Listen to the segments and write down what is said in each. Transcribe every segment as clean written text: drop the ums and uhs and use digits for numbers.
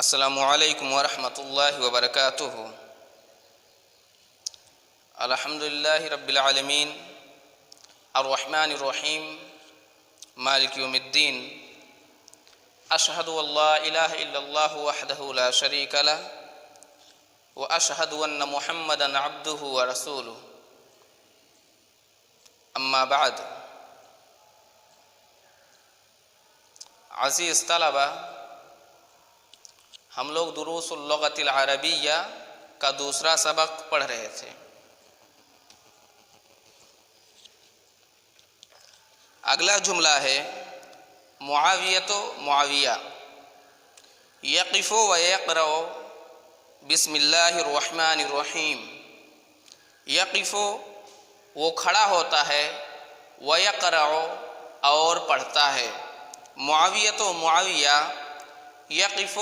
السلام علیکم ورحمۃ اللہ وبرکاتہ۔ الحمد للہ رب العالمین الرحمن الرحیم مالک یوم الدین۔ اشہد ان لا الہ الا اللہ وحدہ لا شریک لہ واشہد ان محمدا عبدہ ورسولہ۔ اما بعد، عزیز طلبہ، ہم لوگ دروس اللغت العربیہ کا دوسرا سبق پڑھ رہے تھے۔ اگلا جملہ ہے معاویۃ معاویہ یقف و یقرأ بسم اللہ الرحمن الرحیم۔ یقف وہ کھڑا ہوتا ہے، و یقرأ اور پڑھتا ہے۔ معاویۃ معاویہ یقف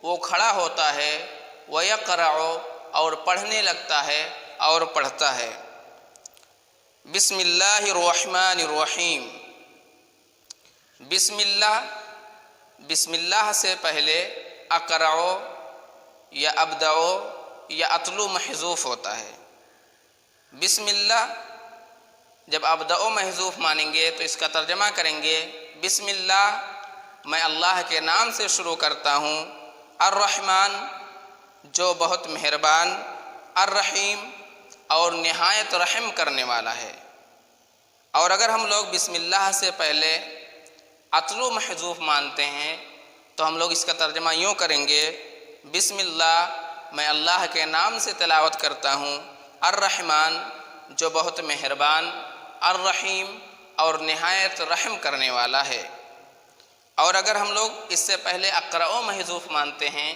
وہ کھڑا ہوتا ہے، وَيَقْرَعُ اور پڑھنے لگتا ہے اور پڑھتا ہے۔ بسم اللہ الرحمن الرحیم۔ بسم اللہ سے پہلے اقرع یا ابدع یا اطلو محذوف ہوتا ہے۔ بسم اللہ جب ابدع محذوف مانیں گے تو اس کا ترجمہ کریں گے بسم اللہ، میں اللہ کے نام سے شروع کرتا ہوں، الرحمن جو بہت مہربان، الرحیم اور نہایت رحم کرنے والا ہے۔ اور اگر ہم لوگ بسم اللہ سے پہلے اطلو محذوف مانتے ہیں تو ہم لوگ اس کا ترجمہ یوں کریں گے بسم اللہ میں اللہ کے نام سے تلاوت کرتا ہوں، الرحمن جو بہت مہربان، الرحیم اور نہایت رحم کرنے والا ہے۔ اور اگر ہم لوگ اس سے پہلے اقرأ محذوف مانتے ہیں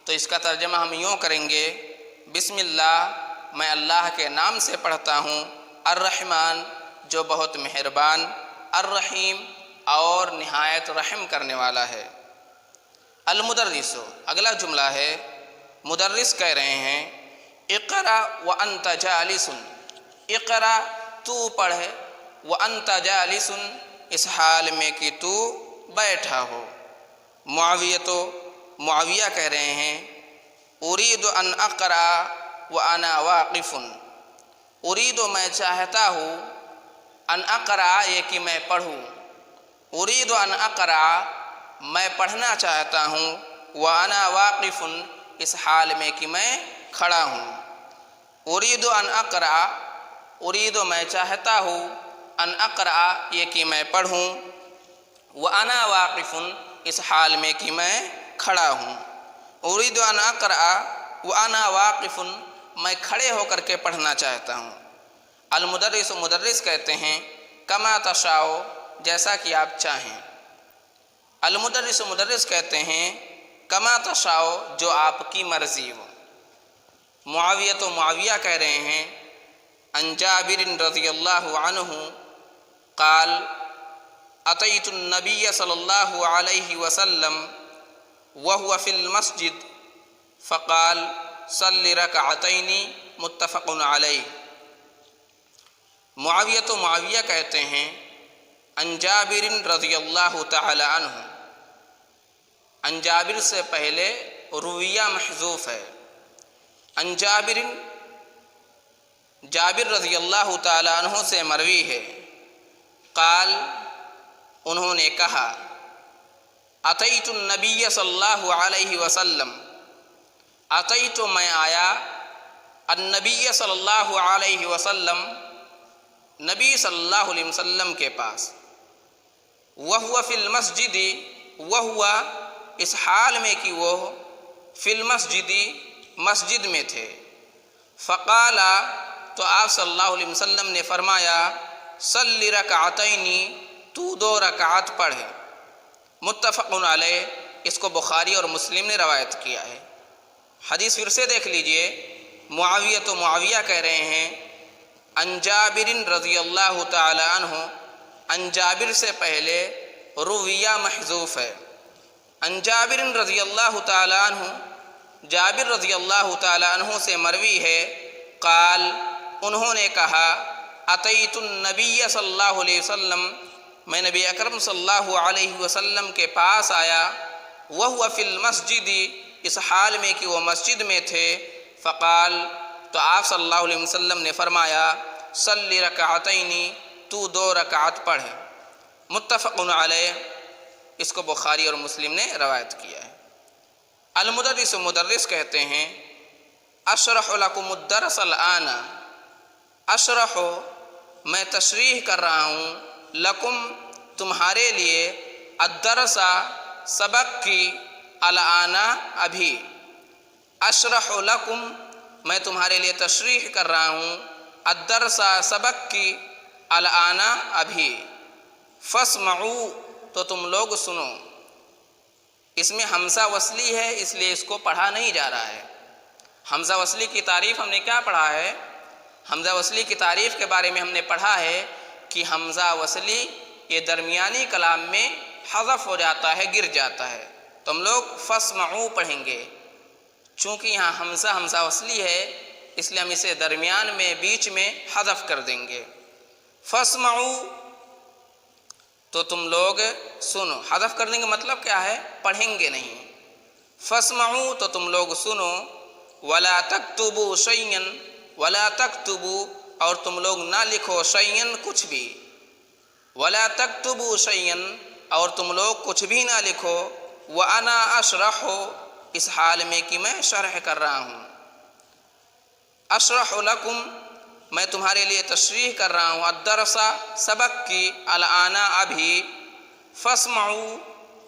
تو اس کا ترجمہ ہم یوں کریں گے بسم اللہ میں اللہ کے نام سے پڑھتا ہوں، الرحمن جو بہت مہربان، الرحیم اور نہایت رحم کرنے والا ہے۔ المدرس اگلا جملہ ہے، مدرس کہہ رہے ہیں اقرأ وانت جالس۔ اقرأ تو پڑھے، وانت جالس اس حال میں کہ تو بیٹھا ہو۔ معاویہ کہہ رہے ہیں ارید ان اقرأ وانا واقف۔ ارید میں چاہتا ہوں، ان اقرأ یہ کہ میں پڑھوں، ارید ان اقرأ میں پڑھنا چاہتا ہوں، وانا واقف اس حال میں کہ میں کھڑا ہوں۔ ارید ان اقرأ ارید میں چاہتا ہوں، ان اقرأ یہ کہ میں پڑھوں، وَأَنَا واقف اس حال میں کہ میں کھڑا ہوں۔ ارید ان اقرأ وَأَنَا واقف میں کھڑے ہو کر کے پڑھنا چاہتا ہوں۔ المدرس مدرس کہتے ہیں کما تشاء جیسا کہ آپ چاہیں۔ المدرس مدرس کہتے ہیں کما تشاء جو آپ کی مرضی ہو۔ معاویہ کہہ رہے ہیں عن جابر رضی اللہ عنہ قال اتیت النبی صلی اللہ علیہ وسلم وهو فی المسجد فقال صل رکعتین متفق علیہ۔ معاویہ کہتے ہیں عن جابر رضی اللہ تعالی عنہ، عن جابر سے پہلے رویہ محذوف ہے۔ عن جابر رضی اللہ تعالی عنہ سے مروی ہے، قال انہوں نے کہا اتیت النبی صلی اللہ علیہ وسلم، اتیت میں آیا، النبی صلی اللہ علیہ وسلم نبی صلی اللہ علیہ وسلم کے پاس، وہو فی المسجد وہو اس حال میں کہ وہ فی المسجد مسجد میں تھے، فقال تو آپ صلی اللہ علیہ وسلم نے فرمایا صلی رکعتین تو 2 رکعت پڑھے۔ متفق علیہ اس کو بخاری اور مسلم نے روایت کیا ہے۔ حدیث پھر سے دیکھ لیجئے، معاویہ کہہ رہے ہیں عن جابر رضی اللہ تعالی عنہ، عن جابر سے پہلے رویہ محذوف ہے۔ عن جابر رضی اللہ تعالی عنہ جابر رضی اللہ تعالی عنہ سے مروی ہے، قال انہوں نے کہا اتیت النبی صلی اللہ علیہ وسلم میں نبی اکرم صلی اللہ علیہ وسلم کے پاس آیا، وہو فی المسجد، اس حال میں کہ وہ مسجد میں تھے، فقال، تو آپ صلی اللہ علیہ وسلم نے فرمایا، صلی رکعتین، تو 2 رکعت پڑھ۔ متفق علیہ، اس کو بخاری اور مسلم نے روایت کیا ہے۔ المدرس مدرس کہتے ہیں، اشرح لکم الدرس الآن، اشرح، میں تشریح کر رہا ہوں، لکم، تمہارے لیے، الدرس، سبق کی، الآن، ابھی، اشرح لکم، میں تمہارے لیے تشریح کر رہا ہوں، الدرس، سبق کی، الآن، ابھی، فاسمعوا، تو تم لوگ سنو۔ اس میں حمزہ وصلی ہے، اس لیے اس کو پڑھا نہیں جا رہا ہے۔ حمزہ وصلی کی تعریف ہم نے کیا پڑھا ہے؟ حمزہ وصلی کی تعریف کے بارے میں ہم نے پڑھا ہے کہ حمزہ وصلی یہ درمیانی کلام میں حذف ہو جاتا ہے، گر جاتا ہے، تو ہم لوگ فاسمعوا پڑھیں گے۔ چونکہ یہاں حمزہ وصلی ہے، اس لیے ہم اسے درمیان میں، بیچ میں حذف کر دیں گے۔ فاسمعوا، تو تم لوگ سنو، حذف کر دیں گے مطلب کیا ہے؟ پڑھیں گے نہیں۔ فاسمعوا، تو تم لوگ سنو، ولا تکتبوا شیئا، ولا تکتبوا، اور تم لوگ نہ لکھو، شیئا، کچھ بھی، ولا تکتبوا شیئا، اور تم لوگ کچھ بھی نہ لکھو، وانا اشرح، اس حال میں کہ میں شرح کر رہا ہوں۔ اشرح لکم، میں تمہارے لیے تشریح کر رہا ہوں، الدرس، سبق کی، الآن، ابھی، فاسمعوا،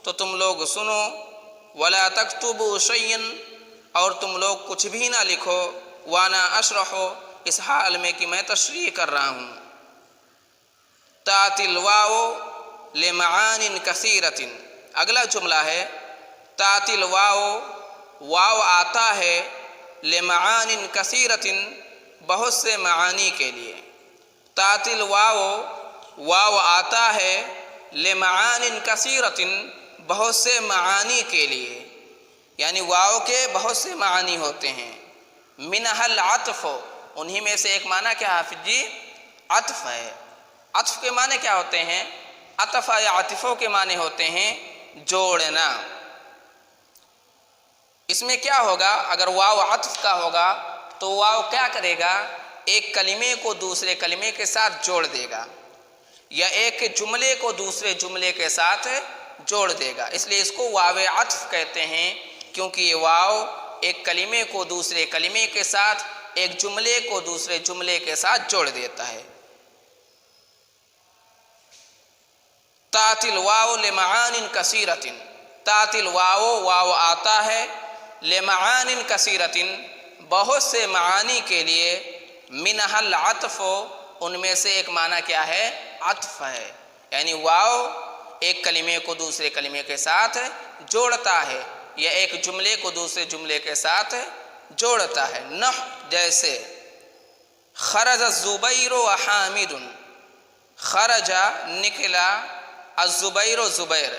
تو تم لوگ سنو، ولا تکتبوا شیئا، اور تم لوگ کچھ بھی نہ لکھو، وانا اشرح، اس حال میں کہ میں تشریح کر رہا ہوں۔ تأتی الواو لمعان کثیرۃ، اگلا جملہ ہے، تأتی الواو، واو آتا ہے، لمعان کثیرۃ، بہت سے معانی کے لیے۔ تأتی الواو، واو آتا ہے، لمعان کثیرۃ، بہت سے معانی کے لیے، یعنی واو کے بہت سے معانی ہوتے ہیں۔ منہ العطف، انہی میں سے ایک معنی کیا حافظ جی؟ عطف ہے۔ عطف کے معنی کیا ہوتے ہیں؟ عطف یا عطفوں کے معنی ہوتے ہیں جوڑنا۔ اس میں کیا ہوگا؟ اگر واو عطف کا ہوگا تو واو کیا کرے گا؟ ایک کلمے کو دوسرے کلمے کے ساتھ جوڑ دے گا، یا ایک جملے کو دوسرے جملے کے ساتھ جوڑ دے گا، اس لیے اس کو واو عطف کہتے ہیں، کیونکہ یہ واو ایک کلمے کو دوسرے کلمے کے ساتھ، ایک جملے کو دوسرے جملے کے ساتھ جوڑ دیتا ہے۔ تأتی الواو لمعان کثیرۃ، تأتی الواو، واو آتا ہے، لمعان کثیرۃ، بہت سے معانی کے لیے، منہ العطف، ان میں سے ایک معنی کیا ہے؟ عطف ہے، یعنی واو ایک کلمے کو دوسرے کلمے کے ساتھ جوڑتا ہے، یا ایک جملے کو دوسرے جملے کے ساتھ جوڑتا ہے۔ نحو، جیسے، خرج الزبیر وحامد، خرج، نکلا، الزبیر، زبیر،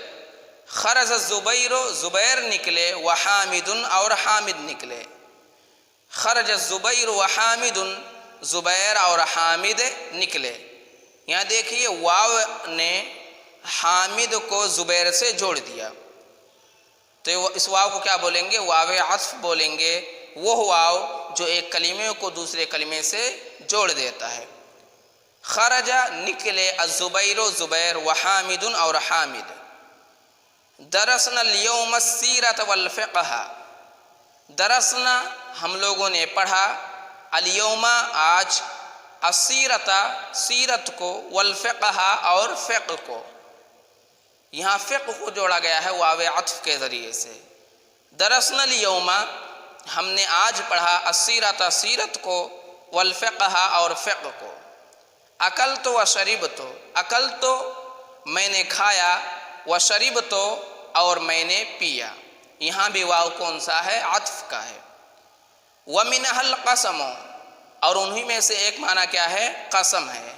خرج الزبیر، زبیر نکلے، وحامد، اور حامد نکلے۔ خرج الزبیر وحامد، زبیر اور حامد نکلے۔ یہاں دیکھیے واو نے حامد کو زبیر سے جوڑ دیا، تو اس واو کو کیا بولیں گے؟ واو عطف بولیں گے، وہ واو جو ایک کلمے کو دوسرے کلمے سے جوڑ دیتا ہے۔ خرج، نکلے، الزبیر، زبیر، وحامد، اور حامد۔ درسنا اليوم السیرۃ والفقہ، درسنا، ہم لوگوں نے پڑھا، اليوم، آج، السیرۃ، سیرت کو، والفقہ، اور فقہ کو۔ یہاں فقہ کو جوڑا گیا ہے واو عطف کے ذریعے سے۔ درسنا اليوم، ہم نے آج پڑھا، السیرۃ، سیرت کو، والفقہ، اور فقہ کو۔ اکلت وشربت، اکلت، میں نے کھایا، وشربت، اور میں نے پیا۔ یہاں بھی واو کون سا ہے؟ عطف کا ہے۔ ومنہ القسم، اور انہی میں سے ایک معنی کیا ہے؟ قسم ہے۔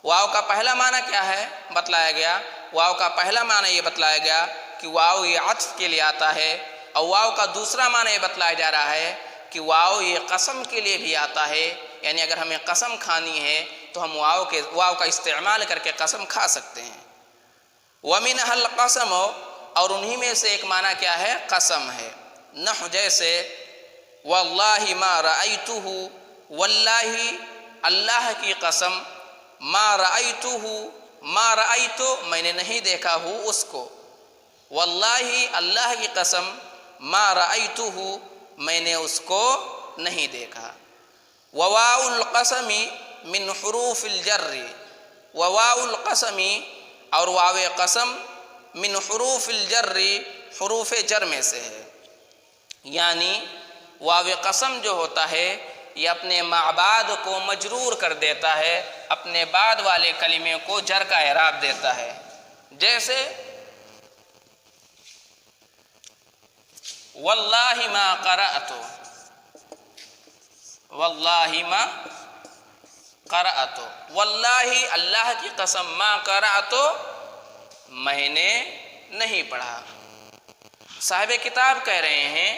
واو کا پہلا معنی کیا ہے؟ بتلایا گیا، واو کا پہلا معنی یہ بتلایا گیا کہ واو یہ عطف کے لیے آتا ہے، اور واو کا دوسرا معنی یہ بتلایا جا رہا ہے کہ واو یہ قسم کے لیے بھی آتا ہے، یعنی اگر ہمیں قسم کھانی ہے تو ہم واو کا استعمال کر کے قسم کھا سکتے ہیں۔ وَمِنْهَا الْقَسَمُ، اور انہی میں سے ایک معنی کیا ہے؟ قسم ہے. نحو جیسے واللہ ما رأیتہ، واللہ اللہ کی قسم، ما رأیتہ ما رأیتو میں نے نہیں دیکھا ہوں اس کو، واللہ اللہ کی قسم ما رأیتہ میں نے اس کو نہیں دیکھا. وواو القسم من حروف الجر، وواو القسم اور واو قسم من حروف الجر حروف جر میں سے ہے. یعنی واو قسم جو ہوتا ہے یہ اپنے بعد کو مجرور کر دیتا ہے، اپنے بعد والے کلمے کو جر کا اعراب دیتا ہے. جیسے واللہ ما قرأت، واللہ ما قرأت، واللہ اللہ کی قسم، ما قرأت میں نے نہیں پڑھا. صاحب کتاب کہہ رہے ہیں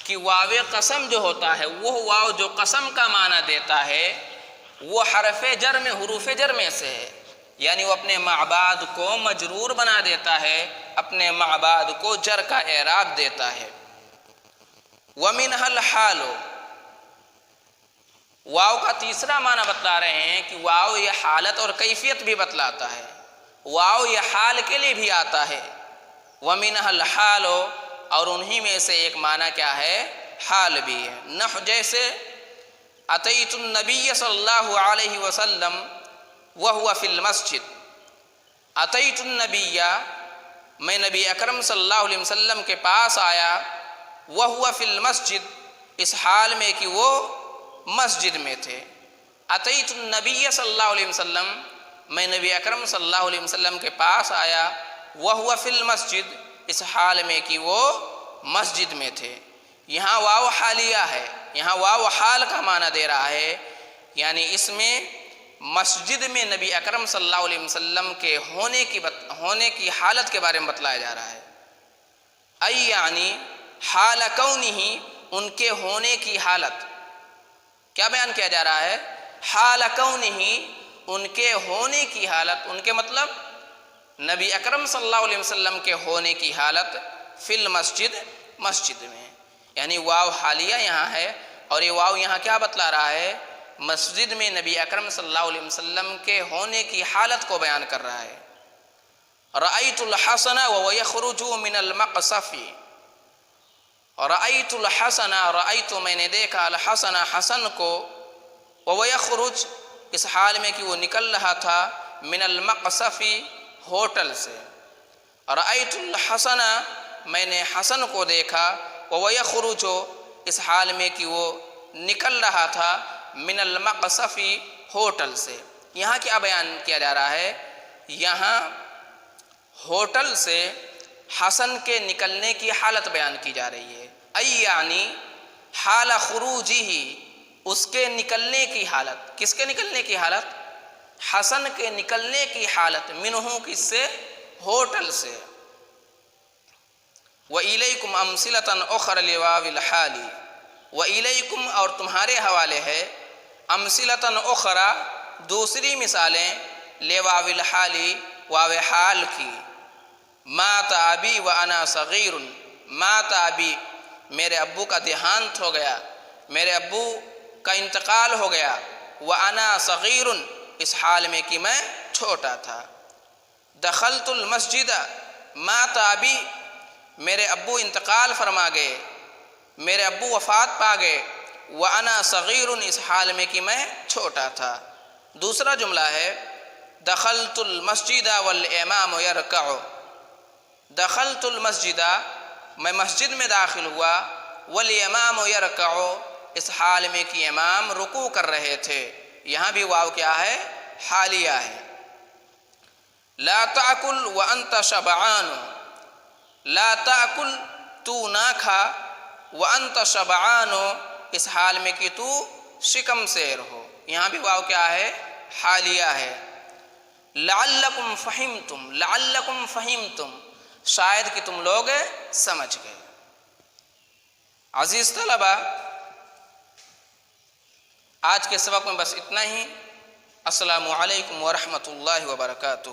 کہ واو قسم جو ہوتا ہے وہ واو جو قسم کا معنی دیتا ہے وہ حرف جر میں، حروف جر میں سے ہے. یعنی وہ اپنے بعد کو مجرور بنا دیتا ہے، اپنے بعد کو جر کا اعراب دیتا ہے. وَمِنْهَا الْحَالُ، واو کا تیسرا معنی بتلا رہے ہیں کہ واو یہ حالت اور کیفیت بھی بتلاتا ہے. واو یہ حال کے لیے بھی آتا ہے. وَمِنْهَا الْحَالُ اور انہی میں سے ایک معنی کیا ہے؟ حال بھی ہے. نحو جیسے اتیت النبی صلی اللہ علیہ وسلم وہو فی المسجد، اتیت النبی میں نبی اکرم صلی اللہ علیہ وسلم کے پاس آیا، وہو فی المسجد اس حال میں کہ وہ مسجد میں تھے. اتیت النبی صلی اللہ علیہ وسلم میں نبی اکرم صلی اللہ علیہ وسلم کے پاس آیا، وہو فی المسجد اس حال میں کہ وہ مسجد میں تھے. یہاں واو حالیہ ہے، یہاں واو حال کا معنی دے رہا ہے. یعنی اس میں مسجد میں نبی اکرم صلی اللہ علیہ وسلم کے ہونے کی حالت کے بارے میں بتلایا جا رہا ہے. ای یعنی حال کونہ ان کے ہونے کی حالت. کیا بیان کیا جا رہا ہے؟ حال کونہ ان کے ہونے کی حالت. ان کے مطلب نبی اکرم صلی اللہ علیہ وسلم کے ہونے کی حالت فی المسجد مسجد میں. یعنی واو حالیہ یہاں ہے اور یہ واو یہاں کیا بتلا رہا ہے؟ مسجد میں نبی اکرم صلی اللہ علیہ وسلم کے ہونے کی حالت کو بیان کر رہا ہے. رأیت الحسن وهو یخرج من المقصف، رأیت الحسن رأیت میں نے دیکھا الحسن حسن کو، وهو یخرج اس حال میں کہ وہ نکل رہا تھا من المقصف ہوٹل سے. رأیت الحسن میں نے حسن کو دیکھا، وهو یخرج اس حال میں کہ وہ نکل رہا تھا من المقصف ہوٹل سے. یہاں کیا بیان کیا جا رہا ہے؟ یہاں ہوٹل سے حسن کے نکلنے کی حالت بیان کی جا رہی ہے. ای یعنی حال خروجہ اس کے نکلنے کی حالت. کس کے نکلنے کی حالت؟ حسن کے نکلنے کی حالت. منہ کس سے؟ ہوٹل سے. وَإِلَيْكُمْ أَمْثِلَةً أُخْرَى لِوَاوِ الْحَالِ، وَإِلَيْكُمْ اور تمہارے حوالے ہے أَمْثِلَةً أُخْرَى دوسری مثالیں لِوَاوِ الْحَالِ واو حال کی. مَاتَ أَبِي وَأَنَا صَغِيرٌ، مَاتَ أَبِي میرے ابو کا دیہانت ہو گیا، میرے ابو کا انتقال ہو گیا. وَأَنَا صَغِيرٌ اس حال میں کہ میں چھوٹا تھا. دخلت المسجد، مات ابی میرے ابو انتقال فرما گئے، میرے ابو وفات پا گئے. وَأَنَا صَغِيرٌ اس حال میں کہ میں چھوٹا تھا. دوسرا جملہ ہے دخلت المسجد والامام یرکع، دخلت المسجد میں مسجد میں داخل ہوا، والامام یرکع اس حال میں کہ امام رکوع کر رہے تھے. یہاں بھی واو کیا ہے؟ حالیہ ہے. لا تأکل وانت شبعان، لا تأکل تو نہ کھا، وانت شبعان اس حال میں کہ تو شکم سیر ہو. یہاں بھی واو کیا ہے؟ حالیہ ہے. لعلکم فہمتم، لعلکم فہمتم شاید کہ تم لوگ سمجھ گئے. عزیز طلبہ، آج کے سبق میں بس اتنا ہی. السلام علیکم ورحمۃ اللہ وبرکاتہ.